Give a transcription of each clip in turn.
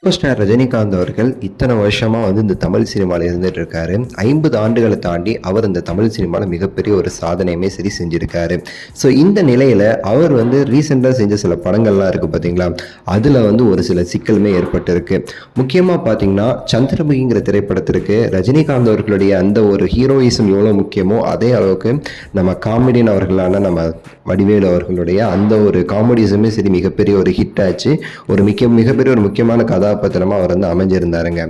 Super star Rajinikanth அவர்கள் இத்தனை வருஷமா இந்த தமிழ் சினிமாவில் இருந்துட்டு இருக்காரு. 50 ஆண்டுகளை தாண்டி அவர் இந்த தமிழ் சினிமாவில் மிகப்பெரிய ஒரு சாதனையுமே சரி செஞ்சிருக்காரு. ஸோ இந்த நிலையில அவர் ரீசெண்டாக செஞ்ச சில படங்கள்லாம் இருக்கு பார்த்தீங்களா, அதில் ஒரு சில சிக்கலுமே ஏற்பட்டிருக்கு. முக்கியமாக பார்த்தீங்கன்னா சந்திரமுகிங்கிற திரைப்படத்திற்கு ரஜினிகாந்த் அவர்களுடைய அந்த ஒரு ஹீரோயிசம் எவ்வளோ முக்கியமோ அதே அளவுக்கு நம்ம காமெடியன் அவர்களான நம்ம வடிவேலு அவர்களுடைய அந்த ஒரு காமெடிஸுமே சரி மிகப்பெரிய ஒரு ஹிட் ஆச்சு. ஒரு மிகப்பெரிய ஒரு முக்கியமான கதாபாத்திரமாக அவர் அமைஞ்சிருந்தாருங்க.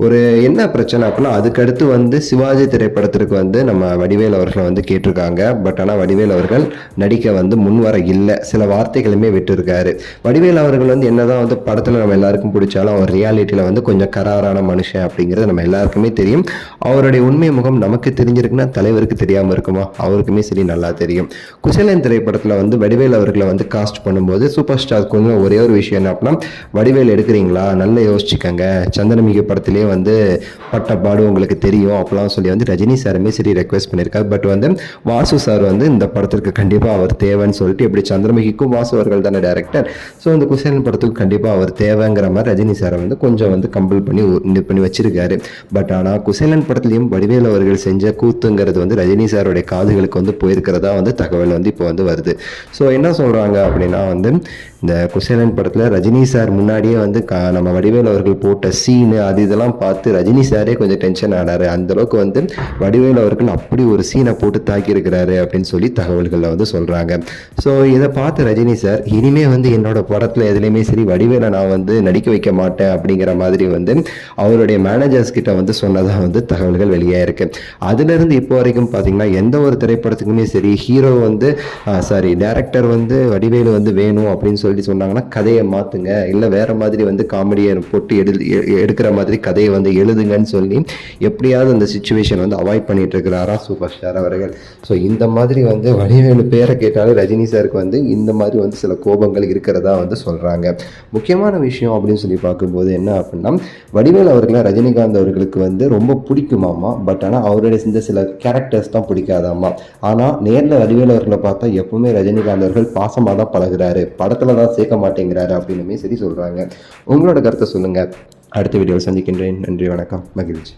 ஒரு என்ன பிரச்சனை அப்படின்னா, அதுக்கடுத்து சிவாஜி திரைப்படத்திற்கு நம்ம வடிவேல் அவர்களை கேட்டிருக்காங்க. பட் ஆனால் வடிவேல் அவர்கள் நடிக்க முன்வர இல்லை. சில வார்த்தைகளுமே விட்டுருக்காரு. வடிவேல் அவர்கள் என்னதான் படத்தில் நம்ம எல்லாருக்கும் பிடிச்சாலும் அவர் ரியாலிட்டியில் கொஞ்சம் கராரான மனுஷன் அப்படிங்கிறது நம்ம எல்லாருக்குமே தெரியும். அவருடைய உண்மை முகம் நமக்கு தெரிஞ்சிருக்குன்னா தலைவருக்கு தெரியாமல் இருக்குமா? அவருக்குமே சரி நல்லா தெரியும். குசேலன் திரைப்படத்தில் வடிவேல் அவர்களை காஸ்ட் பண்ணும்போது சூப்பர் ஸ்டாருக்கு ஒரே ஒரு விஷயம் என்ன அப்படின்னா, வடிவேல் எடுக்கிறீங்களா, நல்லா யோசிச்சுக்கங்க, சந்திரமுகி படத்திலே பட்ட பாடு உங்களுக்கு தெரியும் அப்படிலாம் சொல்லி ரஜினி சாருமே சரி ரெக்வெஸ்ட் பண்ணியிருக்காரு. பட் வாசு சார் இந்த படத்திற்கு கண்டிப்பாக அவர் தேவைன்னு சொல்லிட்டு, எப்படி சந்திரமுகிக்கும் வாசு அவர்கள் தானே டைரக்டர், ஸோ இந்த குசேலன் படத்துக்கு கண்டிப்பாக அவர் தேவைங்கிற மாதிரி ரஜினி சாரை கொஞ்சம் கம்பல் பண்ணி வச்சிருக்காரு. பட் ஆனால் குசேலன் படத்துலையும் வடிவேல் அவர்கள் செஞ்ச கூத்துங்கிறது ரஜினி சாருடைய காதுகளுக்கு போயிருக்கிறதா தகவல் இப்போ வருது. ஸோ என்ன சொல்கிறாங்க அப்படின்னா இந்த குசேலன் படத்தில் ரஜினி சார் முன்னாடியே நம்ம வடிவேல் அவர்கள் போட்ட சீனு இதெல்லாம் பார்த்து ரஜினி சாரே கொஞ்சம் டென்ஷன் ஆனாரு. அந்த அளவுக்கு வடிவேல் அவர்கள் அப்படி ஒரு சீனை போட்டு தாக்கி இருக்கிறாரு அப்படின்னு சொல்லி தகவல்களில் சொல்றாங்க. ஸோ இதை பார்த்து ரஜினி சார் இனிமே என்னோட படத்தில் எதுலையுமே சரி வடிவேலை நான் நடிக்க வைக்க மாட்டேன் அப்படிங்கிற மாதிரி அவருடைய மேனேஜர்ஸ் கிட்ட சொன்னதாக தகவல்கள் வெளியே இருக்கு. அதுல இருந்து இப்போ வரைக்கும் பார்த்தீங்கன்னா எந்த ஒரு திரைப்படத்துக்குமே சரி ஹீரோ டைரக்டர் வடிவேலு வேணும் அப்படின்னு சொல்லி சொன்னாங்கன்னா கதையை மாத்துங்க, இல்லை வேற மாதிரி காமெடியை போட்டு எடுக்கிற மாதிரி கதையை எழுதுங்கன்னு சொல்லி எப்படியாவது அந்த சிச்சுவேஷன் அவாய்ட் பண்ணிட்டு இருக்கிறாரா சூப்பர் ஸ்டார் அவர்கள். ஸோ இந்த மாதிரி வடிவேலு பேரை கேட்டாலும் ரஜினி சாருக்கு இந்த மாதிரி சில கோபங்கள் இருக்கிறதா சொல்றாங்க. முக்கியமான விஷயம் அப்படின்னு சொல்லி பார்க்கும்போது என்ன அப்படின்னா, வடிவேலு அவர்களை ரஜினிகாந்த் அவர்களுக்கு ரொம்ப பிடிக்குமாமா. பட் ஆனால் அவருடைய இந்த சில கேரக்டர்ஸ் தான் பிடிக்காதாமா. ஆனால் நேரில் வடிவேலு அவர்களை பார்த்தா எப்பவுமே ரஜினிகாந்த் அவர்கள் பாசமாக தான் பழகுறாரு, படத்துல தான் சேர்க்க மாட்டேங்கிறாரு அப்படின்னு சரி சொல்றாங்க. உங்களோட கருத்தை சொல்லுங்க. அடுத்த வீடியோவில் சந்திக்கின்றேன். நன்றி, வணக்கம், மகிழ்ச்சி.